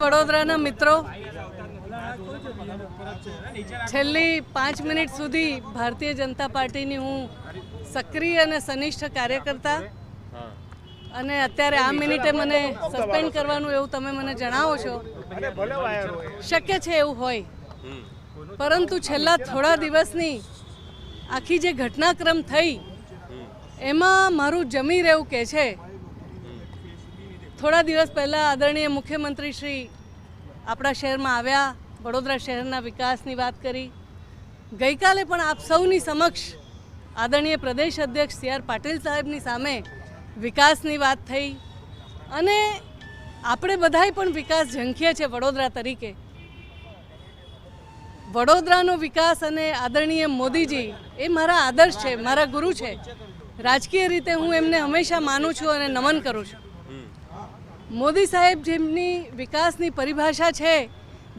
વડોદરાના મિત્રો, છેલ્લી 5 મિનિટ સુધી ભારતીય જનતા પાર્ટીની હું સક્રિય અને સનિષ્ઠ કાર્યકર્તા અને અત્યારે આ મિનિટે મને સસ્પેન્ડ કરવાનું એવું તમે મને જણાવો છો. શક્ય છે એવું હોય, પરંતુ છેલ્લા થોડા દિવસની આખી જે ઘટનાક્રમ થઈ એમાં મારું જમી રહેવું કે છે. થોડા દિવસ પહેલાં આદરણીય મુખ્યમંત્રી શ્રી આપણા શહેરમાં આવ્યા, વડોદરા શહેરના વિકાસની વાત કરી. ગઈકાલે પણ આપ સૌની સમક્ષ આદરણીય પ્રદેશ અધ્યક્ષ સી આર પાટીલ સાહેબની સામે વિકાસની વાત થઈ અને આપણે બધાય પણ વિકાસ ઝંખીએ છીએ વડોદરા તરીકે. વડોદરાનો વિકાસ અને આદરણીય મોદીજી એ મારા આદર્શ છે, મારા ગુરુ છે. રાજકીય રીતે હું એમને હંમેશા માનું છું અને નમન કરું છું. મોદી સાહેબ જેમની વિકાસની પરિભાષા છે,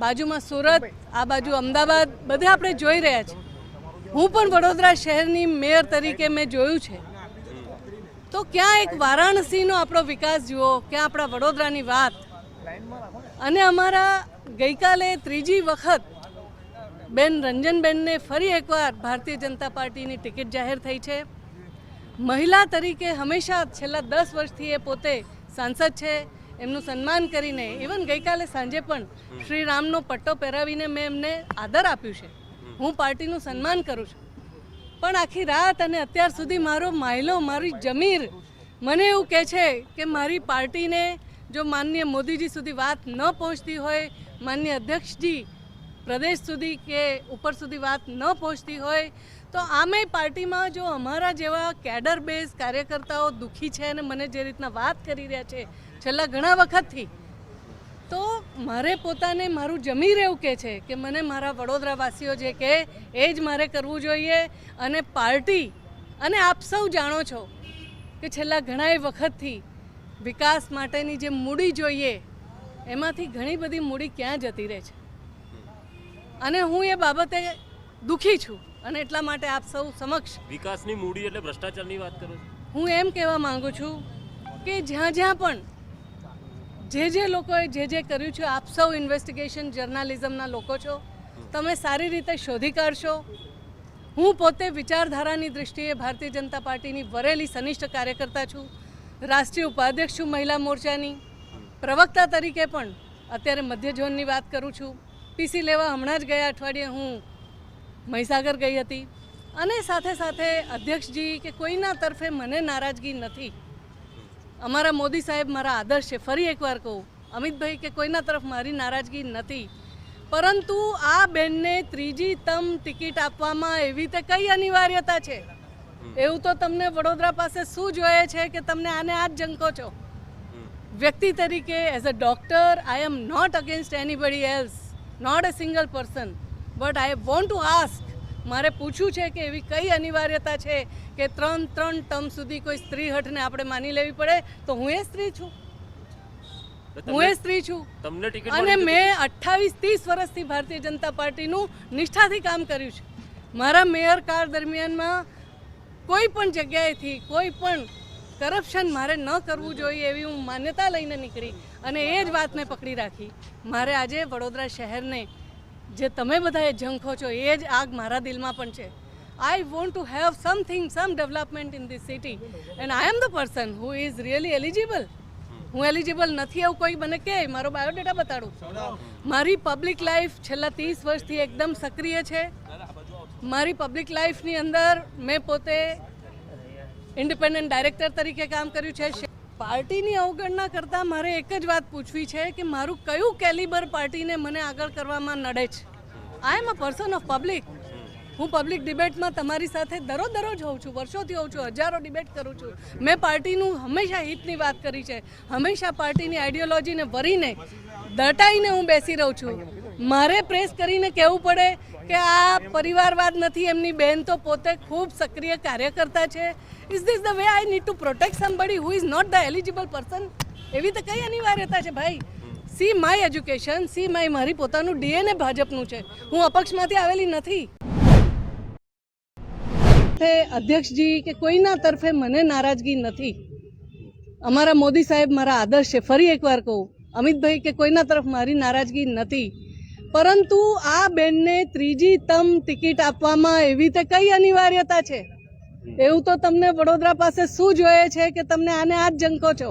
બાજુમાં સુરત, આ બાજુ અમદાવાદ, બધે આપણે જોઈ રહ્યા છીએ. હું પણ વડોદરા શહેરની મેયર તરીકે મેં જોયું છે. તો ક્યાં એક વારાણસીનો આપણો વિકાસ જુઓ, ક્યાં આપણા વડોદરાની વાત. અને અમારા ગઈકાલે ત્રીજી વખત બેન રંજનબેનને ફરી એકવાર ભારતીય જનતા પાર્ટીની ટિકિટ જાહેર થઈ છે. મહિલા તરીકે હંમેશા છેલ્લા 10 વર્ષથી એ પોતે સાંસદ છે, એમનું સન્માન કરીને ઇવન ગઈકાલે સાંજે પણ શ્રી રામનો પટ્ટો પહેરાવીને મેં એમને આદર આપ્યું છે. હું પાર્ટીનું સન્માન કરું છું, પણ આખી રાત અને અત્યાર સુધી મારો માયલો, મારી જમીર મને એવું કહે છે કે મારી પાર્ટીને જો માનનીય મોદીજી સુધી વાત ન પહોંચતી હોય, માનનીય અધ્યક્ષજી પ્રદેશ સુધી કે ઉપર સુધી વાત ન પહોંચતી હોય, તો આમે પાર્ટીમાં જો અમારા જેવા કેડર બેઝ કાર્યકર્તાઓ દુઃખી છે અને મને જે રીતના વાત કરી રહ્યા છે છેલ્લા ઘણા વખતથી, તો મારે પોતાને મારું જમીર એવું કહે છે કે મને મારા વડોદરાવાસીઓ જે કહે એ જ મારે કરવું જોઈએ. અને પાર્ટી અને આપ સૌ જાણો છો કે છેલ્લા ઘણા વખતથી વિકાસ માટેની જે મૂડી જોઈએ એમાંથી ઘણી બધી મૂડી ક્યાં જતી રહે છે અને હું એ બાબતે દુઃખી છું. અને એટલા માટે આપ સૌ સમક્ષ વિકાસની મૂડી એટલે ભ્રષ્ટાચારની વાત કરો છો. હું એમ કહેવા માંગુ છું કે જ્યાં જ્યાં પણ જે લોકોએ જે કર્યું છે, આપ સૌ ઇન્વેસ્ટિગેશન જર્નાલિઝમના લોકો છો, તમે સારી રીતે શોધી કાઢશો. હું પોતે વિચારધારાની દૃષ્ટિએ ભારતીય જનતા પાર્ટીની વરેલી સનિષ્ઠ કાર્યકર્તા છું. રાષ્ટ્રીય ઉપાધ્યક્ષ છું મહિલા મોરચાની. પ્રવક્તા તરીકે પણ અત્યારે મધ્ય ઝોનની વાત કરું છું. પીસી લેવા હમણાં જ ગયા અઠવાડિયે હું મહીસાગર ગઈ હતી. અને સાથે સાથે અધ્યક્ષજી કે કોઈના તરફે મને નારાજગી નથી. અમારા મોદી સાહેબ મારા આદર્શ છે. ફરી એકવાર કહું, અમિતભાઈ, કે કોઈના તરફ મારી નારાજગી નથી, પરંતુ આ બેનને ત્રીજી તમ ટિકિટ આપવામાં એવી તે કઈ અનિવાર્યતા છે? એવું તો તમને વડોદરા પાસે શું જોઈએ છે કે તમને આને આ જ જંકો છો? વ્યક્તિ તરીકે as a doctor I am not against anybody else, not a single person, but I want to ask, મારે પૂછવું છે કે એવી કઈ અનિવાર્યતા છે કે ત્રણ ટર્મ સુધી કોઈ સ્ત્રી હઠને આપણે માની લેવી પડે? તો હું એ સ્ત્રી છું, અને મેં 28-30 વર્ષથી ભારતીય જનતા પાર્ટીનું નિષ્ઠાથી કામ કર્યું છે. મારા મેયર કાળ દરમિયાનમાં કોઈ પણ જગ્યાએથી કોઈ પણ કરપ્શન મારે ન કરવું જોઈએ એવી હું માન્યતા લઈને નીકળી અને એ જ વાતને પકડી રાખી. મારે આજે વડોદરા શહેરને જે તમે બધાએ ઝંખો છો એ જ આગ મારા દિલમાં પણ છે. I want to have something, some development in this city and I am the person who is really eligible. હું એલિજિબલ નથી એવું કોઈ મને કહે, મારો બાયોડેટા બતાડું. મારી પબ્લિક લાઈફ છેલ્લા 30 વર્ષથી એકદમ સક્રિય છે. મારી પબ્લિક લાઈફની અંદર મેં પોતે ઇન્ડિપેન્ડન્ટ ડાયરેક્ટર તરીકે કામ કર્યું છે. પાર્ટીની અવગણના કરતાં મારે એક જ વાત પૂછવી છે કે મારું કયું કેલિબર પાર્ટીને મને આગળ કરવામાં નડે છે. આઈ એમ અ પર્સન ઓફ પબ્લિક. હું પબ્લિક ડિબેટમાં તમારી સાથે દરરોજ હોઉં છું, વર્ષોથી હોઉં છું, હજારો ડિબેટ કરું છું. મેં પાર્ટીનું હંમેશા હિતની વાત કરી છે, હંમેશા પાર્ટીની આઈડિયોલોજીને વરીને દટાઈને હું બેસી રહું છું. મારે પ્રેસ કરીને કહેવું પડે કે આ પરિવારવાદ નથી, એમની બહેન તો પોતે ખૂબ સક્રિય કાર્યકર્તા છે. Is this the way I need to protect somebody who is not the eligible person? એવી તો કઈ અનિવાર્યતા છે ભાઈ? સી માય એજ્યુકેશન, સી મારી પોતાનું ડીએનએ ભાજપનું છે. હું અપક્ષમાંથી આવેલી નથી. અધ્યક્ષજી કે કોઈના તરફે મને નારાજગી નથી. અમારા મોદી સાહેબ મારા આદર્શ છે. ફરી એકવાર કહું, અમિતભાઈ કે કોઈના તરફ મારી નારાજગી નથી, પરંતુ આ બેનને ત્રીજી તમ ટિકિટ આપવામાં એવી તે કઈ અનિવાર્યતા છે? એવું તો તમને વડોદરા પાસે શું જોઈએ છે કે તમને આને આ જ જંકો છો?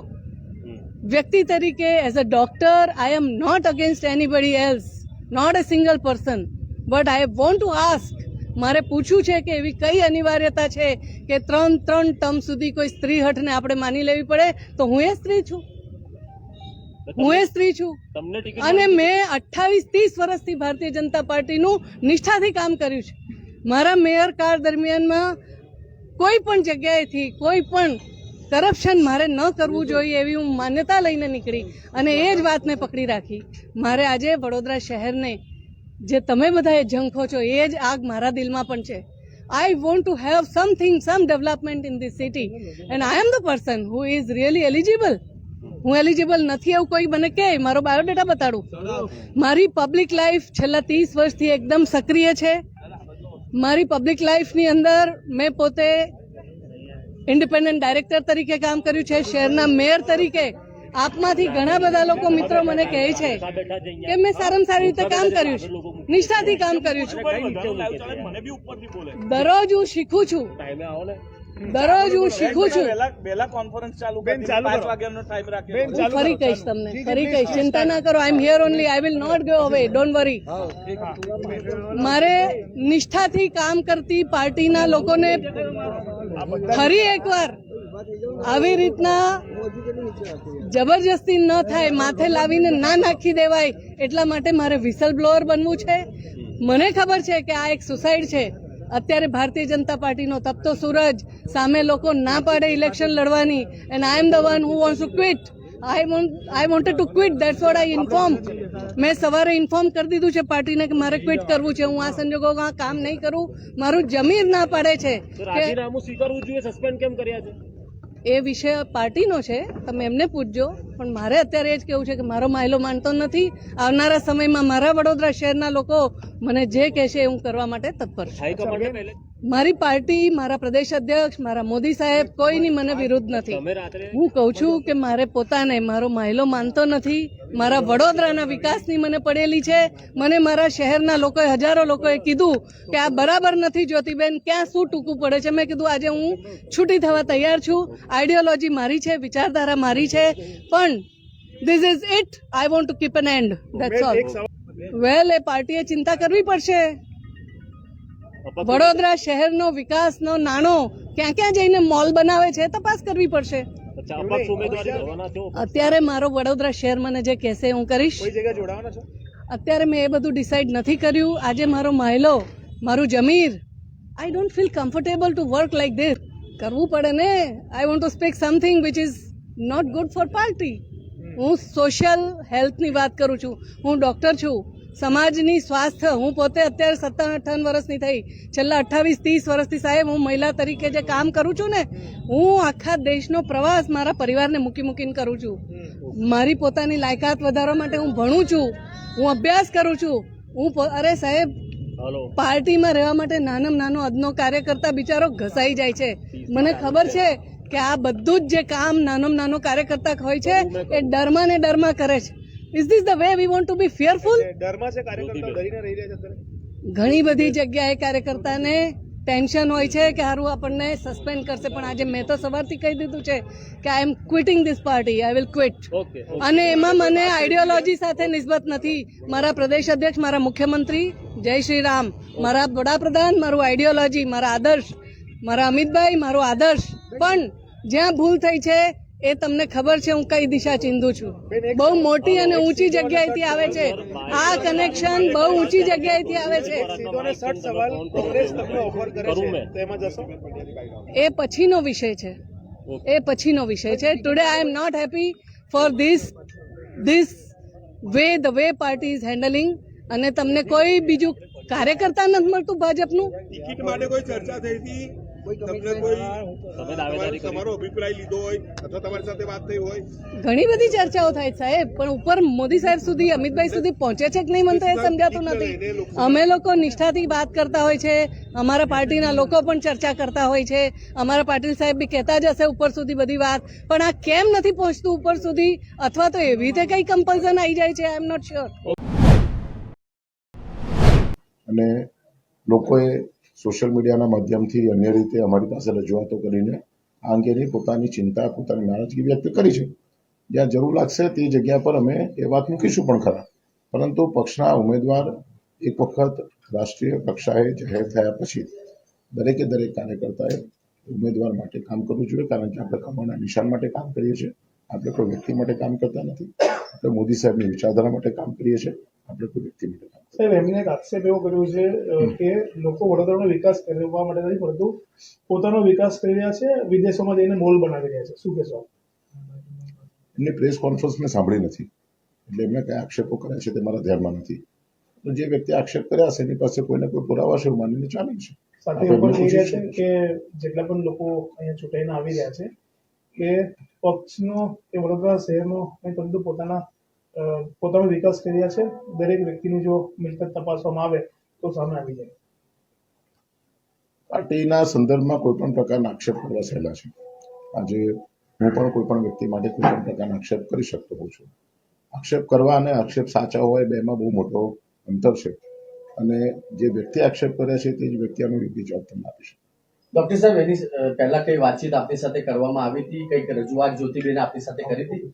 વ્યક્તિ તરીકે as a doctor I am not against anybody else, not a single person, but I want to ask, મારે પૂછવું છે કે એવી કઈ અનિવાર્યતા છે કે ત્રણ ટર્મ સુધી કોઈ સ્ત્રી હઠને આપણે માની લેવી પડે? તો હું એ સ્ત્રી છું, તમને ટિકિટ અને મેં 28-30 વર્ષથી ભારતીય જનતા પાર્ટીનું નિષ્ઠાથી કામ કર્યું છે. મારા મેયર કાળ દરમિયાનમાં કોઈ પણ જગ્યાએથી કોઈ પણ કરપ્શન મારે ન કરવું જોઈએ એવી હું માન્યતા લઈને નીકળી અને એ જ વાતને પકડી રાખી. મારે આજે વડોદરા શહેરને જે તમે બધા ઝંખો છો એ જ આગ મારા દિલમાં પણ છે. I want to have something, some development in this city and I am the person who is really eligible. હું એલિજિબલ નથી એવું કોઈ મને કહે, મારો બાયોડેટા બતાડું. મારી પબ્લિક લાઈફ છેલ્લા 30 વર્ષથી એકદમ સક્રિય છે. મારી પબ્લિક લાઈફની અંદર મેં પોતે ઇન્ડિપેન્ડન્ટ ડાયરેક્ટર તરીકે કામ કર્યું છે, શહેરના મેયર તરીકે. આપમાંથી ઘણા બધા લોકો મિત્રો મને કહે છે કે મેં સારામાં સારી રીતે કામ કર્યું છે, નિષ્ઠાથી કામ કર્યું છે. દરરોજ હું શીખું છું, દરરોજ હું શીખું છું. હું ફરી કહીશ તમને, ફરી કહીશ, ચિંતા ના કરો. I am here only, I will not go away, don't worry. મારે નિષ્ઠાથી કામ કરતી પાર્ટીના લોકોને ફરી એકવાર આવી રીતના જબરજસ્તી ન થાય, માથે લાવીને ના નાખી દેવાય, એટલા માટે મારે વિસલ બ્લોઅર બનવું છે. મને ખબર છે કે આ એક સુસાઇડ છે. અત્યારે ભારતીય જનતા પાર્ટીનો તપતો સૂરજ, સામે લોકો ના પાડે ઇલેક્શન લડવાની, and I am the one who wants to quit. I wanted to quit, that's what I informed. મેં સવારે ઇન્ફોર્મ કરી દીધું છે પાર્ટીને કે મારે ક્વિટ કરવું છે, હું આ સંજોગોમાં કામ નહીં કરું. મારું જમીર ના પાડે છે કે રાજીનામું સ્વીકારવું જોઈએ, સસ્પેન્ડ કેમ કર્યા છે? એ વિષય પાર્ટીનો છે, તમે એમને પૂછજો. પણ મારે અત્યારે એ જ કહેવું છે કે મારો માયલો માનતો નથી. આવનારા સમયમાં મારા વડોદરા શહેરના લોકો મને જે કહેશે એ હું કરવા માટે તત્પર છું. હાઈકમાન્ડે પહેલે મારી પાર્ટી, મારા પ્રદેશ અધ્યક્ષ, મારા મોદી સાહેબ કોઈની મને વિરુદ્ધ નથી. હું કહું છું કે મારે પોતાને મારો માયલો માનતો નથી. મારા વડોદરાના વિકાસની મને પડેલી છે. મને મારા શહેરના લોકોએ, હજારો લોકોએ કીધું કે આ બરાબર નથી જ્યોતિબેન, ક્યાં શું ટૂંકું પડે છે. મેં કીધું આજે હું છૂટી થવા તૈયાર છું. આઈડિયોલોજી મારી છે, વિચારધારા મારી છે, પણ this is it. I want to keep an end, that's all. Well, એ પાર્ટીએ ચિંતા કરવી પડશે. વડોદરા શહેરનો વિકાસનો નાણો ક્યાં ક્યાં જઈને મોલ બનાવે છે તપાસ કરવી પડશે. અત્યારે મારો વડોદરા શહેર મને જે કહેશે હું કરીશ. અત્યારે મેં એ બધું ડિસાઇડ નથી કર્યું. આજે મારો માયલો, મારું જમીર, I don't feel comfortable to work like this. કરવું પડે ને. I want to speak something which is not good for party. હું સોશિયલ હેલ્થની વાત કરું છું. હું ડોક્ટર છું. સમાજની સ્વાસ્થ્ય, હું પોતે અત્યારે 57-58 વર્ષની થઈ. છેલ્લા 28-30 વર્ષથી સાહેબ હું મહિલા તરીકે જે કામ કરું છું ને, હું આખા દેશનો પ્રવાસ મારા પરિવારને મૂકીને કરું છું. મારી પોતાની લાયકાત વધારવા માટે હું ભણું છું, હું અભ્યાસ કરું છું. અરે સાહેબ, પાર્ટીમાં રહેવા માટે નાનામાં નાનો અદનો કાર્યકર્તા બિચારો ઘસાઈ જાય છે. મને ખબર છે કે આ બધું જ જે કામ નાનામાં નાનો કાર્યકર્તા હોય છે એ ડરમાં ને ડરમાં કરે છે. Is this the way we want to be fearful? ઘણી બધી જગ્યાએ કાર્યકર્તાને ટેન્શન હોય છે કે હારું આપણને સસ્પેન્ડ કરશે. પણ આજે મેં તો સવારથી કહી દીધું છે કે I am quitting this party, I will quit. અને એમાં મને આઈડિયોલોજી સાથે નિસ્બત નથી. મારા પ્રદેશ અધ્યક્ષ, મારા મુખ્યમંત્રી, જય શ્રી રામ, મારા વડાપ્રધાન, મારું આઈડિયોલોજી, મારા આદર્શ, મારા અમિતભાઈ, મારો આદર્શ. પણ જ્યાં ભૂલ થઈ છે એ તમને ખબર છે. હું કઈ દિશા ચિંધું છું. બહુ મોટી અને ઊંચી જગ્યાએથી આવે છે આ કનેક્શન, બહુ ઊંચી જગ્યાએથી આવે છે. એ પછીનો વિષય છે, એ પછીનો વિષય છે. Today I am not happy for this way, the way party is handling. અને તમને કોઈ બીજું કાર્યકર્તા નથી મળતું ભાજપનું. ટિકિટ માટે કોઈ ચર્ચા થઈ હતી તમને કોઈ તમે દાવેદારી કરી તમારો અભિપ્રાય લીધો હોય અથવા તમારી સાથે વાત થઈ હોય? ઘણી બધી ચર્ચાઓ થાય છે સાહેબ, પણ ઉપર મોદી સાહેબ સુધી, અમિતભાઈ સુધી પહોંચે છે કે નહીં મને તો એ સમજાતું નથી. અમે લોકો નિષ્ઠાથી વાત કરતા હોય છે, અમારા પાર્ટીના લોકો પણ ચર્ચા કરતા હોય છે, અમારા પાટીલ સાહેબ બી કહેતા જ હશે ઉપર સુધી બધી વાત, પણ આ કેમ નથી પહોંચતું ઉપર સુધી, અથવા તો એવી રીતે કઈ કમ્પલ્ઝન આવી જાય છે, આઈ એમ નોટ શ્યોર. અને લોકોએ સોશિયલ મીડિયાના માધ્યમથી અન્ય રીતે અમારી પાસે રજૂઆતો કરીને આ અંગેની પોતાની ચિંતા, પોતાની નારાજગી વ્યક્ત કરી છે. જ્યાં જરૂર લાગશે તે જગ્યા પર અમે એ વાત મૂકીશું પણ ખરા, પરંતુ પક્ષના ઉમેદવાર એક વખત રાષ્ટ્રીય કક્ષાએ જાહેર થયા પછી દરેકે દરેક કાર્યકર્તાએ ઉમેદવાર માટે કામ કરવું જોઈએ, કારણ કે આપણે કમળના નિશાન માટે કામ કરીએ છીએ. આપણે કોઈ વ્યક્તિ માટે કામ કરતા નથી. આપણે મોદી સાહેબની વિચારધારા માટે કામ કરીએ છીએ. આપણે કોઈ વ્યક્તિ માટે કામ. સાહેબ, એમને એક આક્ષેપ એવો કર્યો છે કે લોકો વડોદરાનો વિકાસ કરવા માટે નથી પરંતુ પોતાનો વિકાસ કરી રહ્યા છે, વિદેશોમાં જઈને મોલ બનાવી રહ્યા છે. શું કહેશો? એમની પ્રેસ કોન્ફરન્સ મેં સાંભળી નથી, એટલે એમને કયા આક્ષેપો કર્યા છે તે મારા ધ્યાનમાં નથી. તો જે વ્યક્તિ આક્ષેપ કર્યા છે એની પાસે કોઈને કોઈ પુરાવા છે એવું માનીને ચાલી છે. સાથે એવું પણ કહી રહ્યા છે કે જેટલા પણ લોકો અહીંયા ચૂંટાઈને આવી રહ્યા છે કે પક્ષનો કે વડોદરા શહેરનો નહીં પરંતુ પોતાનો વિકાસ કરી રહ્યા છે. દરેક વ્યક્તિની જો મિલકત તપાસવામાં આવે તો સામે આવી જાય. પાર્ટીના સંદર્ભમાં કોઈ પણ પ્રકારના આક્ષેપ કરવા સહેલા છે. આજે હું પણ કોઈ પણ વ્યક્તિ માટે કોઈ પણ પ્રકારના આક્ષેપ કરી શકતો હોઉં છું. આક્ષેપ કરવા અને આક્ષેપ સાચા હોય બેમાં બહુ મોટો અંતર છે, અને જે વ્યક્તિ આક્ષેપ કરે છે તે જ વ્યક્તિ અમે યોગ્ય જવાબ તમને આપીશું. ડોક્ટર સાહેબ, એની પહેલા કઈ વાતચીત આપની સાથે કરવામાં આવી હતી? કઈક રજૂઆત જ્યોતિબેન આપની સાથે કરી હતી?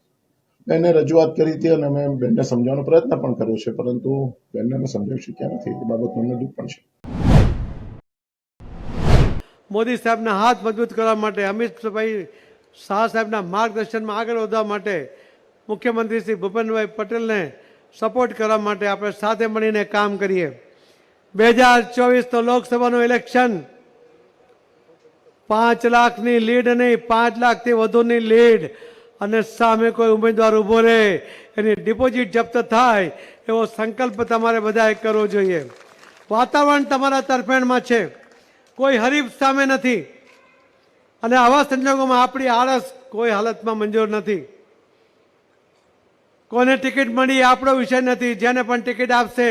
બેને રજૂઆત કરી હતી અને અમે બેનને સમજાવવાનો પ્રયત્ન પણ કર્યો છે, પરંતુ બેનને અમે સમજાવી શક્યા નથી. એ બાબત મને દુઃખ પણ છે. મોદી સાહેબના હાથ મજબૂત કરવા માટે, અમિતભાઈ શાહ સાહેબના માર્ગદર્શનમાં આગળ વધવા માટે, મુખ્યમંત્રી શ્રી ભૂપેન્દ્રભાઈ પટેલને સપોર્ટ કરવા માટે આપણે સાથે મળીને કામ કરીએ. 2024 તો લોકસભાનું ઇલેક્શન 5 લાખની લીડ નહીં, 5 લાખથી વધુની લીડ, અને સામે કોઈ ઉમેદવાર ઊભો રહે એની ડિપોઝિટ જપ્ત થાય એવો સંકલ્પ તમારે બધાએ કરવો જોઈએ. વાતાવરણ તમારા તરફેણમાં છે, કોઈ હરીફ સામે નથી, અને આવા સંજોગોમાં આપણી આળસ કોઈ હાલતમાં મંજૂર નથી. કોને ટિકિટ મળી આપણો વિષય નથી. જેને પણ ટિકિટ આપશે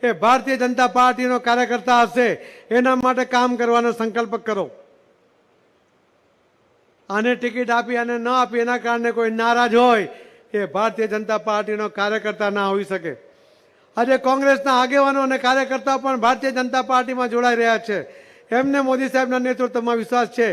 એ ભારતીય જનતા પાર્ટીનો કાર્યકર્તા હશે. એના માટે કામ કરવાનો સંકલ્પ કરો. આને ટિકિટ આપી અને ન આપી એના કારણે કોઈ નારાજ હોય એ ભારતીય જનતા પાર્ટીનો કાર્યકર્તા ના હોઈ શકે. આજે કોંગ્રેસના આગેવાનો અને કાર્યકર્તાઓ પણ ભારતીય જનતા પાર્ટીમાં જોડાઈ રહ્યા છે. એમને મોદી સાહેબના નેતૃત્વમાં વિશ્વાસ છે.